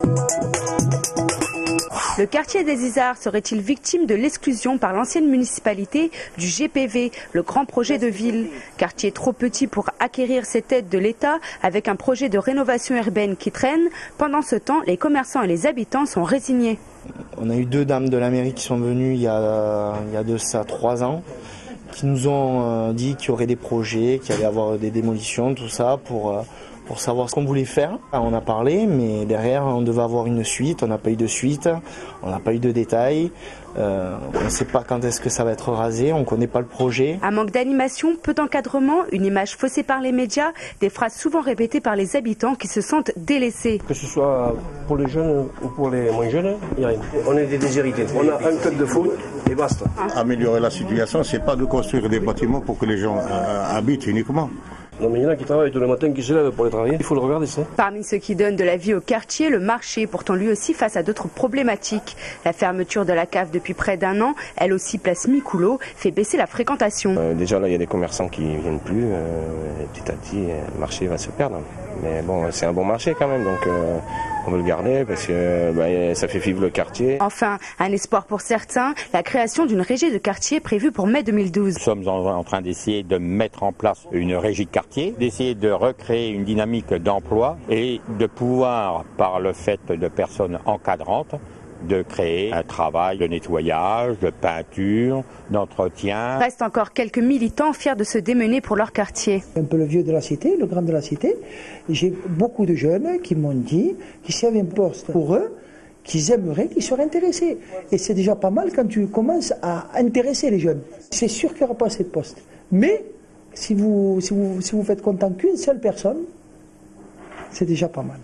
Le quartier des Isards serait-il victime de l'exclusion par l'ancienne municipalité du GPV, le grand projet de ville? Quartier trop petit pour acquérir cette aide de l'État, avec un projet de rénovation urbaine qui traîne. Pendant ce temps, les commerçants et les habitants sont résignés. On a eu 2 dames de la mairie qui sont venues il y a de ça 3 ans, qui nous ont dit qu'il y aurait des projets, qu'il allait y avoir des démolitions, tout ça, pour savoir ce qu'on voulait faire. On a parlé, mais derrière, on devait avoir une suite. On n'a pas eu de suite, on n'a pas eu de détails. On ne sait pas quand est-ce que ça va être rasé, on ne connaît pas le projet. Un manque d'animation, peu d'encadrement, une image faussée par les médias, des phrases souvent répétées par les habitants qui se sentent délaissés. Que ce soit pour les jeunes ou pour les moins jeunes, il n'y a rien. On est des déshérités. On a un club de foot et basta. Améliorer la situation, c'est pas de construire des bâtiments pour que les gens habitent uniquement. Non mais il y en a qui travaillent tous les matins, qui se lèvent pour aller travailler, il faut le regarder ça. Parmi ceux qui donnent de la vie au quartier, le marché, pourtant lui aussi face à d'autres problématiques. La fermeture de la cave depuis près d'1 an, elle aussi place mi-coulo, fait baisser la fréquentation. Déjà là il y a des commerçants qui ne viennent plus, petit à petit le marché va se perdre. Mais bon, c'est un bon marché quand même, donc on veut le garder parce que ça fait vivre le quartier. Enfin, un espoir pour certains, la création d'une régie de quartier prévue pour mai 2012. Nous sommes en train d'essayer de mettre en place une régie de quartier, d'essayer de recréer une dynamique d'emploi et de pouvoir, par le fait de personnes encadrantes, de créer un travail de nettoyage, de peinture, d'entretien. Restent encore quelques militants fiers de se démener pour leur quartier. Un peu le vieux de la cité, le grand de la cité. J'ai beaucoup de jeunes qui m'ont dit que s'il y avait un poste pour eux, qu'ils aimeraient, qu'ils seraient intéressés. Et c'est déjà pas mal quand tu commences à intéresser les jeunes. C'est sûr qu'il n'y aura pas assez de postes. Mais si vous faites content qu'une seule personne, c'est déjà pas mal.